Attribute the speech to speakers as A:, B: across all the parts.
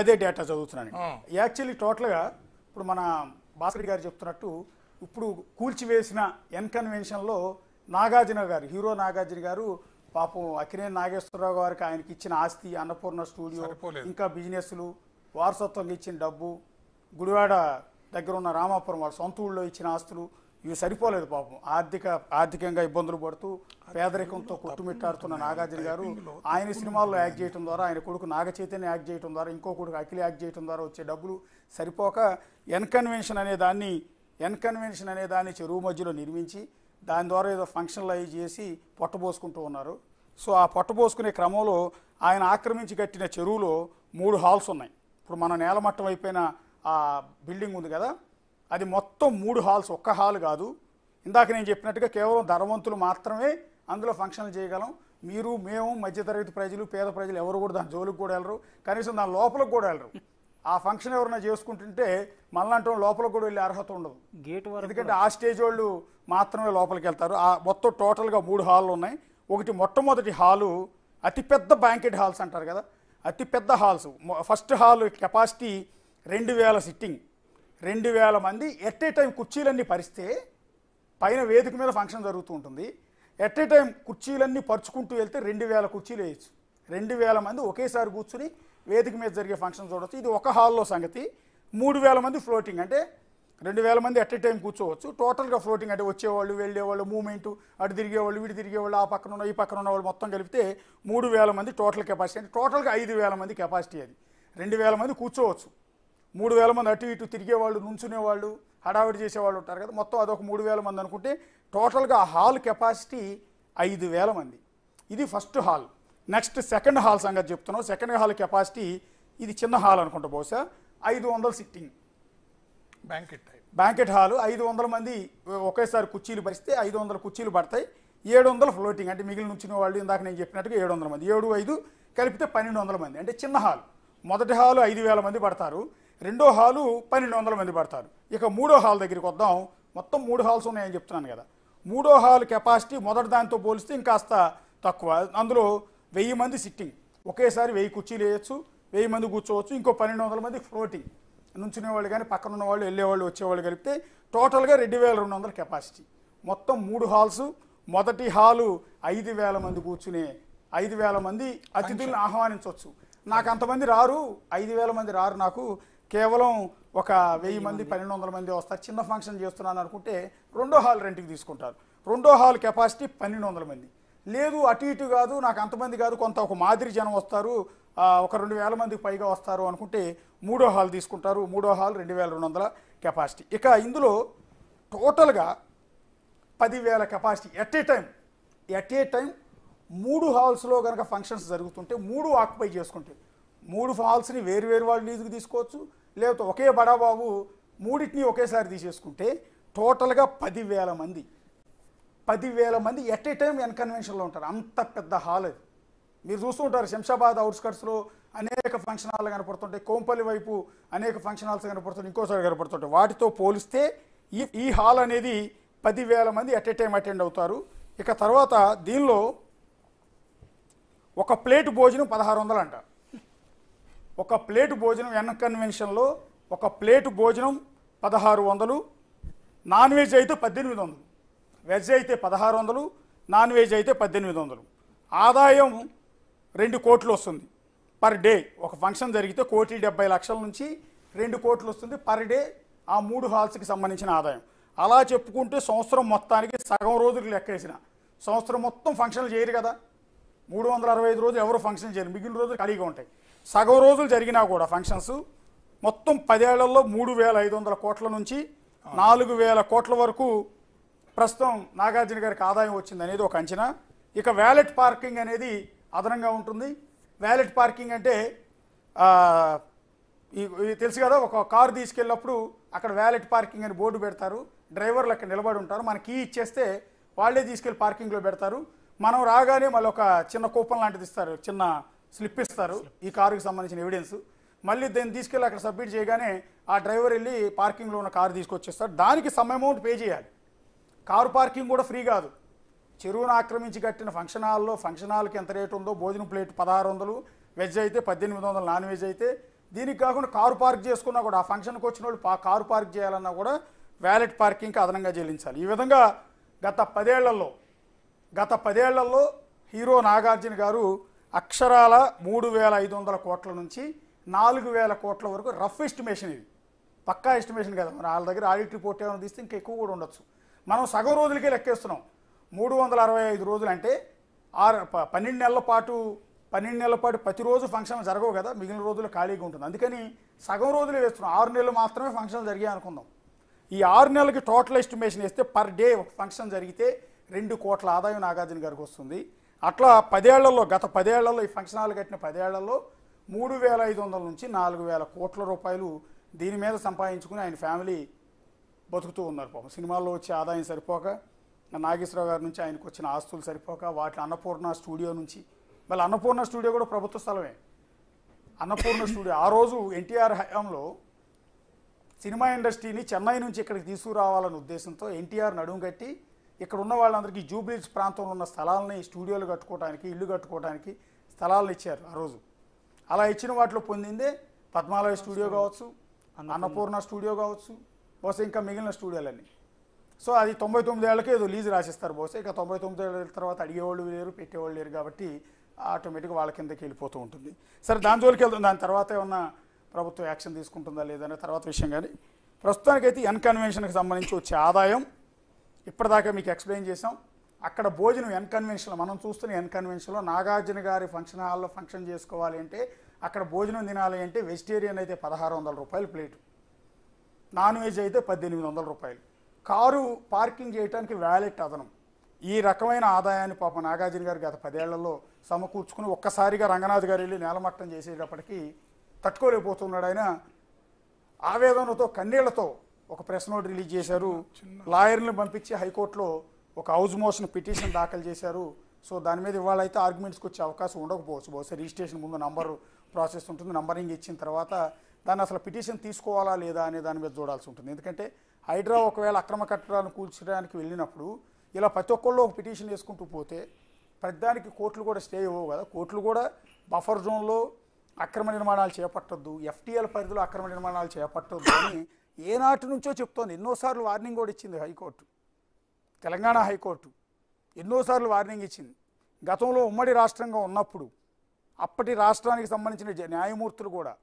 A: అదే డేటా చదువుతున్నాను. యాక్చువల్లీ టోటల్గా ఇప్పుడు మన భాస్కర్ గారు చెప్తున్నట్టు ఇప్పుడు కూల్చివేసిన ఎన్కన్వెన్షన్లో నాగార్జున గారు, హీరో నాగార్జున గారు పాపం అక్కినేని నాగేశ్వరరావు గారికి ఆయనకి ఇచ్చిన ఆస్తి, అన్నపూర్ణ స్టూడియో, ఇంకా బిజినెస్లు, వారసత్వంగా ఇచ్చిన డబ్బు, గుడివాడ దగ్గర ఉన్న రామాపురం వాళ్ళ సొంత ఊళ్ళో ఇచ్చిన ఆస్తులు ఇవి సరిపోలేదు. పాపం ఆర్థికంగా ఇబ్బందులు పడుతూ పేదరికంతో కొట్టుమిట్టాడుతున్న నాగార్జున గారు ఆయన సినిమాల్లో యాక్ట్ చేయడం ద్వారా, ఆయన కొడుకు నాగ చైతన్య యాక్ట్ చేయడం ద్వారా, ఇంకో కొడుకు అఖిల్ యాక్ట్ చేయడం ద్వారా వచ్చే డబ్బులు సరిపోక ఎన్కన్వెన్షన్ అనే దాన్ని చెరువు మధ్యలో నిర్మించి దాని ద్వారా ఏదో ఫంక్షన్లు అవి చేసి పొట్టబోసుకుంటూ ఉన్నారు. సో ఆ పొట్టబోసుకునే క్రమంలో ఆయన ఆక్రమించి కట్టిన చెరువులో 3 హాల్స్ ఉన్నాయి. ఇప్పుడు మన నేలమట్టం అయిపోయిన ఆ బిల్డింగ్ ఉంది కదా, అది మొత్తం 3 హాల్స్, ఒక్క హాల్ కాదు. ఇందాక నేను చెప్పినట్టుగా కేవలం ధనవంతులు మాత్రమే అందులో ఫంక్షన్లు చేయగలం. మీరు, మేము, మధ్యతరగతి ప్రజలు, పేద ప్రజలు ఎవరు కూడా దాని జోలికి కూడా వెళ్ళరు, కనీసం దాని లోపలికి కూడా వెళ్ళరు. ఆ ఫంక్షన్ ఎవరైనా చేసుకుంటుంటే మళ్ళంటే లోపలికి కూడా వెళ్ళే అర్హత ఉండదు, ఎందుకంటే ఆ స్టేజ్ వాళ్ళు మాత్రమే లోపలికి వెళ్తారు. ఆ మొత్తం టోటల్గా 3 హాళ్ళు ఉన్నాయి. ఒకటి మొట్టమొదటి హాలు అతిపెద్ద బ్యాంకెట్ హాల్స్ అంటారు కదా, అతిపెద్ద halls. First hall capacity 2000 sitting, 2000 మంది ఎట్ ఏ టైం. కుర్చీలన్నీ పరిస్తే పైన వేదిక మీద ఫంక్షన్ జరుగుతూ ఉంటుంది. ఎట్ ఏ టైం కుర్చీలన్నీ పరుచుకుంటూ వెళ్తే 2000 కుర్చీలు వేయచ్చు. 2000 మంది ఒకేసారి కూర్చుని వేదిక మీద జరిగే ఫంక్షన్ చూడవచ్చు. ఇది ఒక హాల్లో సంగతి. 3000 మంది ఫ్లోటింగ్, అంటే 2000 మంది ఎట్ ఏ టైం కూర్చోవచ్చు. టోటల్గా ఫ్లోటింగ్ అంటే వచ్చేవాళ్ళు, వెళ్ళేవాళ్ళు, మూమెంటు, అటు తిరిగేవాళ్ళు, వీటి తిరిగేవాళ్ళు, ఆ పక్కన ఉన్న ఈ పక్కన ఉన్న వాళ్ళు మొత్తం కలిపితే 3000 మంది టోటల్ కెపాసిటీ. అంటే టోటల్గా 5000 మంది కెపాసిటీ. అది 2000 మంది కూర్చోవచ్చు. 3000 మంది అటు ఇటు తిరిగేవాళ్ళు, నుంచునేవాళ్ళు, హడావిడి చేసేవాళ్ళు ఉంటారు కదా, మొత్తం అదొక 3000 మంది అనుకుంటే టోటల్గా ఆ హాల్ కెపాసిటీ 5000 మంది. ఇది first hall. Next second hall సంగతి చెప్తున్నాం. సెకండ్ హాల్ కెపాసిటీ, ఇది చిన్న హాల్ అనుకుంటా, బహుశా 500 సిట్టింగ్ బ్యాంకెట్ హాలు. 500 మంది ఒకేసారి కుర్చీలు పరిస్తే 500 కుర్చీలు పడతాయి. 700 ఫ్లోటింగ్, అంటే మిగిలిన నుంచిన వాళ్ళు ఇందాక నేను చెప్పినట్టుగా 700 మంది, 7, 5 కలిపితే 1200 మంది, అంటే చిన్న హాల్. మొదటి హాలు 5000 మంది పడతారు, రెండో హాలు 1200 మంది పడతారు. ఇక మూడో హాల్ దగ్గరికి వద్దాం. మొత్తం 3 హాల్స్ ఉన్నాయని చెప్తున్నాను కదా. మూడో హాల్ కెపాసిటీ మొదటి దానితో పోలిస్తే ఇంకాస్త తక్కువ. అందులో 1000 మంది సిట్టింగ్, ఒకేసారి 1000 కుర్చీలు వేయచ్చు, 1000 మంది కూర్చోవచ్చు. ఇంకో 1200 మంది ఫ్లోటింగ్, నుంచునేవాళ్ళు కానీ పక్కన ఉన్న వాళ్ళు, వెళ్ళేవాళ్ళు, వచ్చేవాళ్ళు కలిపితే టోటల్గా 2200 కెపాసిటీ. మొత్తం 3 హాల్స్. మొదటి హాలు 5000 మంది కూర్చునే, 5000 మంది అతిథులను ఆహ్వానించవచ్చు. నాకు అంతమంది రారు, 5000 మంది రారు, నాకు కేవలం ఒక 1000 మంది, 1200 మంది వస్తారు, చిన్న ఫంక్షన్ చేస్తున్నాను అనుకుంటే రెండో హాల్ రెంట్కి తీసుకుంటారు. రెండో హాల్ కెపాసిటీ 1200 మంది. లేదు అటు ఇటు కాదు, నాకు అంతమంది కాదు, కొంత ఒక మాదిరి జనం వస్తారు, ఒక 2000 మందికి పైగా వస్తారు అనుకుంటే మూడో హాల్ తీసుకుంటారు. మూడో హాల్ 2200 కెపాసిటీ. ఇక ఇందులో టోటల్గా 10,000 కెపాసిటీ ఎట్ ఏ టైం 3 హాల్స్లో కనుక ఫంక్షన్స్ జరుగుతుంటే 3 ఆక్యుపై చేసుకుంటే 3 హాల్స్ని వేరు వాళ్ళు లీజుకు తీసుకోవచ్చు, లేకపోతే ఒకే బడాబాబు మూడింటిని ఒకేసారి తీసేసుకుంటే టోటల్గా 10,000 మంది. 10,000 మంది ఎట్ ఏ టైం ఎన్కన్వెన్షన్లో ఉంటారు. అంత పెద్ద హాల్ అది. మీరు చూస్తూ ఉంటారు శంషాబాద్ అవుట్స్కట్స్లో అనేక ఫంక్షన్ హాల్ కనపడుతుంటాయి, కోంపల్లి వైపు అనేక ఫంక్షన్ హాల్స్ కనపడుతుంటాయి, ఇంకోసారి కనపడుతుంటాయి. వాటితో పోలిస్తే ఈ హాల్ అనేది 10,000 మంది ఎట్ ఏ టైం అటెండ్ అవుతారు. ఇక తర్వాత దీనిలో ఒక ప్లేట్ భోజనం 1600 అంట. ఒక ప్లేట్ భోజనం ఎన్కన్వెన్షన్లో ఒక ప్లేట్ భోజనం 1600, నాన్ వెజ్ అయితే 1800, వెజ్ అయితే 1600, నాన్ వెజ్ అయితే 1800. ఆదాయం 2 కోట్లు వస్తుంది పర్ డే. ఒక ఫంక్షన్ జరిగితే 1,70,00,000 నుంచి 2 కోట్లు వస్తుంది పర్ డే, ఆ 3 హాల్స్కి సంబంధించిన ఆదాయం. అలా చెప్పుకుంటే సంవత్సరం మొత్తానికి సగం రోజులు లెక్కేసిన, సంవత్సరం మొత్తం ఫంక్షన్లు చేయరు కదా, 365 రోజులు ఎవరు ఫంక్షన్ చేయరు, మిగిలిన రోజులు ఖాళీగా ఉంటాయి. సగం రోజులు జరిగినా కూడా ఫంక్షన్స్ మొత్తం 10 ఏళ్లలో 3,500 కోట్ల నుంచి 4,000 కోట్ల వరకు ప్రస్తుతం నాగార్జున గారికి ఆదాయం వచ్చింది అనేది ఒక అంచనా. ఇక వ్యాలెట్ పార్కింగ్ అనేది అదనంగా ఉంటుంది. వ్యాలెట్ పార్కింగ్ అంటే తెలుసు కదా, ఒక కారు తీసుకెళ్ళినప్పుడు అక్కడ వ్యాలెట్ పార్కింగ్ అని బోర్డు పెడతారు, డ్రైవర్లు అక్కడ నిలబడి ఉంటారు, మన కీ ఇచ్చేస్తే వాళ్ళే తీసుకెళ్ళి పార్కింగ్లో పెడతారు. మనం రాగానే మళ్ళీ ఒక చిన్న కూపన్ లాంటిది ఇస్తారు, చిన్న స్లిప్ ఇస్తారు, ఈ కారుకి సంబంధించిన ఎవిడెన్స్. మళ్ళీ దాన్ని తీసుకెళ్ళి అక్కడ సబ్మిట్ చేయగానే ఆ డ్రైవర్ వెళ్ళి పార్కింగ్లో ఉన్న కారు తీసుకొచ్చేస్తాడు. దానికి సమ్ అమౌంట్ పే చేయాలి. కారు పార్కింగ్ కూడా ఫ్రీ కాదు. చెరువును ఆక్రమించి కట్టిన ఫంక్షన్ హాల్కి ఎంత రేటు ఉందో, భోజనం ప్లేట్ 1600, వెజ్ అయితే 1800 నాన్ వెజ్ అయితే. దీనికి కాకుండా కారు పార్క్ చేసుకున్నా కూడా ఆ ఫంక్షన్కి వచ్చిన వాళ్ళు కారు పార్క్ చేయాలన్నా కూడా వ్యాలెట్ పార్కింగ్కి అదనంగా చెల్లించాలి. ఈ విధంగా గత 10 ఏళ్లలో హీరో నాగార్జున గారు అక్షరాల 3500 కోట్ల నుంచి 4000 కోట్ల వరకు రఫ్ ఎస్టిమేషన్, ఇది పక్కా ఎస్టిమేషన్ కదా, మన వాళ్ళ దగ్గర ఆడిట్ రిపోర్ట్ ఏమైనా తీస్తే ఇంకా ఎక్కువ కూడా ఉండొచ్చు. మనం సగం రోజులకే లెక్కేస్తున్నాం. 365 రోజులు అంటే 12 నెలల పాటు ప్రతిరోజు ఫంక్షన్ జరగవు కదా, మిగిలిన రోజులు ఖాళీగా ఉంటుంది. అందుకని సగం రోజులే వేస్తున్నాం. 6 నెలలు మాత్రమే ఫంక్షన్ జరిగాయి అనుకుందాం. ఈ 6 నెలలకి టోటల్ ఎస్టిమేషన్ వేస్తే పర్ డే ఒక ఫంక్షన్ జరిగితే 2 కోట్ల ఆదాయం నాగార్జున గారికి వస్తుంది. అట్లా 10 ఏళ్లలో, గత 10 ఏళ్లలో, ఈ ఫంక్షన్ హాల్ కట్టిన 10 ఏళ్లలో 3500 నుంచి 4000 కోట్ల రూపాయలు దీని మీద సంపాదించుకుని ఆయన ఫ్యామిలీ బతుకుతూ ఉన్నారు. పాపం సినిమాల్లో వచ్చే ఆదాయం సరిపోక, నాగేశ్వరరావు గారి నుంచి ఆయనకు వచ్చిన ఆస్తులు సరిపోక, వాటి అన్నపూర్ణ స్టూడియో నుంచి, మళ్ళీ అన్నపూర్ణ స్టూడియో కూడా ప్రభుత్వ స్థలమే. అన్నపూర్ణ స్టూడియో ఆ రోజు ఎన్టీఆర్ హయాంలో సినిమా ఇండస్ట్రీని చెన్నై నుంచి ఇక్కడికి తీసుకురావాలనే ఉద్దేశంతో ఎన్టీఆర్ నడుము కట్టి ఇక్కడ ఉన్న వాళ్ళందరికీ జూబ్లీహిల్స్ ప్రాంతంలో ఉన్న స్థలాలని స్టూడియోలు కట్టుకోవడానికి, ఇల్లు కట్టుకోవడానికి స్థలాలను ఇచ్చారు ఆ రోజు. అలా ఇచ్చిన వాటిలో పొందిందే పద్మాలయ స్టూడియో కావచ్చు, అన్నపూర్ణ స్టూడియో కావచ్చు, బహుశా ఇంకా మిగిలిన స్టూడియోలన్నీ. సో అది 99 ఏళ్ళకే ఏదో లీజు రాసిస్తారు బహుశా. ఇక 99 ఏళ్ళ తర్వాత అడిగేవాళ్ళు లేరు, పెట్టేవాళ్ళు లేరు కాబట్టి ఆటోమేటిక్గా వాళ్ళ కిందకి వెళ్ళిపోతూ ఉంటుంది. సరే, దాని జోలికి వెళ్తుంది. దాని తర్వాత ఏమన్నా ప్రభుత్వం యాక్షన్ తీసుకుంటుందా లేదనే తర్వాత విషయం. కానీ ప్రస్తుతానికైతే ఎన్కన్వెన్షన్కి సంబంధించి వచ్చే ఆదాయం ఇప్పటిదాకా మీకు ఎక్స్ప్లెయిన్ చేసాం. అక్కడ భోజనం ఎన్కన్వెన్షన్లో, మనం చూస్తున్న ఎన్కన్వెన్షన్లో నాగార్జున గారి ఫంక్షన్ హాల్లో ఫంక్షన్ చేసుకోవాలి అంటే, అక్కడ భోజనం తినాలి అంటే వెజిటేరియన్ అయితే 1600 రూపాయలు ప్లేటు, నాన్ వెజ్ అయితే 1800 రూపాయలు, కారు పార్కింగ్ చేయడానికి వ్యాలెట్ అదనం. ఈ రకమైన ఆదాయాన్ని పాప నాగార్జున గారు గత 10 ఏళ్లలో సమకూర్చుకుని ఒక్కసారిగా రంగనాథ్ గారు వెళ్ళి నేలమట్టం చేసేటప్పటికీ తట్టుకోలేకపోతున్నాడు. ఆయన ఆవేదనతో కన్నీళ్లతో ఒక ప్రెస్ నోట్ రిలీజ్ చేశారు. లాయర్లను పంపించి హైకోర్టులో ఒక హౌస్ మోషన్ పిటిషన్ దాఖలు చేశారు. సో దాని మీద ఇవాళ అయితే ఆర్గ్యుమెంట్స్కి వచ్చే అవకాశం ఉండకపోవచ్చు. బహుశా రిజిస్ట్రేషన్ ముందు నంబర్ ప్రాసెస్ ఉంటుంది, నంబరింగ్ ఇచ్చిన తర్వాత దాన్ని అసలు పిటిషన్ తీసుకోవాలా లేదా అనే దాని మీద చూడాల్సి ఉంటుంది. ఎందుకంటే హైడ్రా ఒకవేళ అక్రమ కట్టడాలను కూల్చడానికి వెళ్ళినప్పుడు ఇలా ప్రతి ఒక్కళ్ళు ఒక పిటిషన్ వేసుకుంటూ పోతే ప్రతిదానికి కోర్టులు కూడా స్టే ఇవ్వవు కదా. కోర్టులు కూడా బఫర్ జోన్లో అక్రమ నిర్మాణాలు చేపట్టొద్దు, ఎఫ్టీఎల్ పరిధిలో అక్రమ నిర్మాణాలు చేపట్టొద్దు అని ఏనాటి నుంచో చెప్తోంది. ఎన్నోసార్లు వార్నింగ్ కూడా ఇచ్చింది హైకోర్టు, తెలంగాణ హైకోర్టు ఎన్నోసార్లు వార్నింగ్ ఇచ్చింది. గతంలో ఉమ్మడి రాష్ట్రంగా ఉన్నప్పుడు అప్పటి రాష్ట్రానికి సంబంధించిన న్యాయమూర్తులు కూడా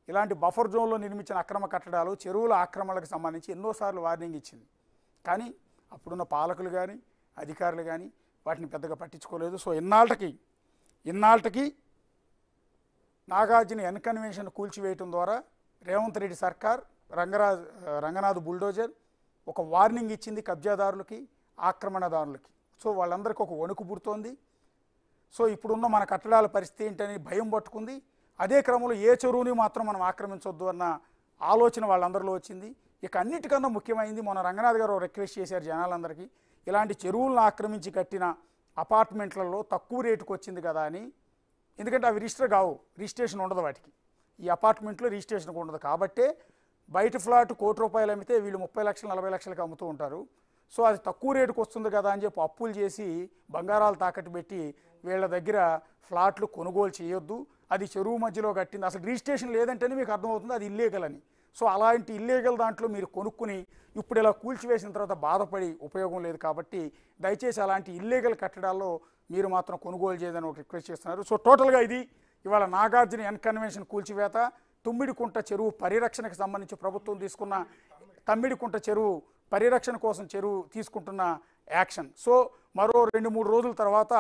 A: ఇలాంటి బఫర్ జోన్లో నిర్మించిన అక్రమ కట్టడాలు, చెరువుల ఆక్రమణలకు సంబంధించి ఎన్నోసార్లు వార్నింగ్ ఇచ్చింది. కానీ అప్పుడున్న పాలకులు కానీ అధికారులు కానీ వాటిని పెద్దగా పట్టించుకోలేదు. సో ఇన్నాళ్ళకి నాగార్జున ఎన్కన్వెన్షన్ కూల్చివేయటం ద్వారా రేవంత్ రెడ్డి సర్కార్, రంగనాథ్ బుల్డోజర్ ఒక వార్నింగ్ ఇచ్చింది కబ్జాదారులకి, ఆక్రమణదారులకి. సో వాళ్ళందరికీ ఒక వణుకు పుడుతోంది. సో ఇప్పుడున్న మన కట్టడాల పరిస్థితి ఏంటని భయం పట్టుకుంది. అదే క్రమంలో ఏ చెరువుని మాత్రం మనం ఆక్రమించొద్దు అన్న ఆలోచన వాళ్ళందరిలో వచ్చింది. ఇక అన్నిటికన్నా ముఖ్యమైనది, మన రంగనాథ్ గారు రిక్వెస్ట్ చేశారు జనాలందరికీ, ఇలాంటి చెరువులను ఆక్రమించి కట్టిన అపార్ట్మెంట్లలో తక్కువ రేటుకు వచ్చింది కదా అని. ఎందుకంటే అవి రిజిస్టర్ కావు, రిజిస్ట్రేషన్ ఉండదు వాటికి. ఈ అపార్ట్మెంట్లో రిజిస్ట్రేషన్ ఉండదు కాబట్టే బయట ఫ్లాట్ ₹1,00,00,000 అమ్మితే వీళ్ళు 30 లక్షలు 40 లక్షలకి అమ్ముతూ ఉంటారు. సో అది తక్కువ రేటుకు వస్తుంది కదా అని చెప్పి అప్పులు చేసి బంగారాలు తాకట్టు పెట్టి వీళ్ళ దగ్గర ఫ్లాట్లు కొనుగోలు చేయొద్దు. అది చెరువు మధ్యలో కట్టింది, అసలు రిజిస్ట్రేషన్ లేదంటేనే మీకు అర్థమవుతుంది అది ఇల్లీగల్ అని. సో అలాంటి ఇల్లీగల్ దాంట్లో మీరు కొనుక్కుని ఇప్పుడు ఇలా కూల్చివేసిన తర్వాత బాధపడి ఉపయోగం లేదు. కాబట్టి దయచేసి అలాంటి ఇల్లీగల్ కట్టడాల్లో మీరు మాత్రం కొనుగోలు చేయదని ఒక రిక్వెస్ట్ చేస్తున్నారు. సో టోటల్గా ఇది ఇవాళ నాగార్జున ఎన్కన్వెన్షన్ కూల్చివేత, తుమ్మిడికుంట చెరువు పరిరక్షణకు సంబంధించి ప్రభుత్వం తీసుకున్న తమ్మిడికుంట చెరువు పరిరక్షణ కోసం తీసుకుంటున్న యాక్షన్. సో మరో 2-3 రోజుల తర్వాత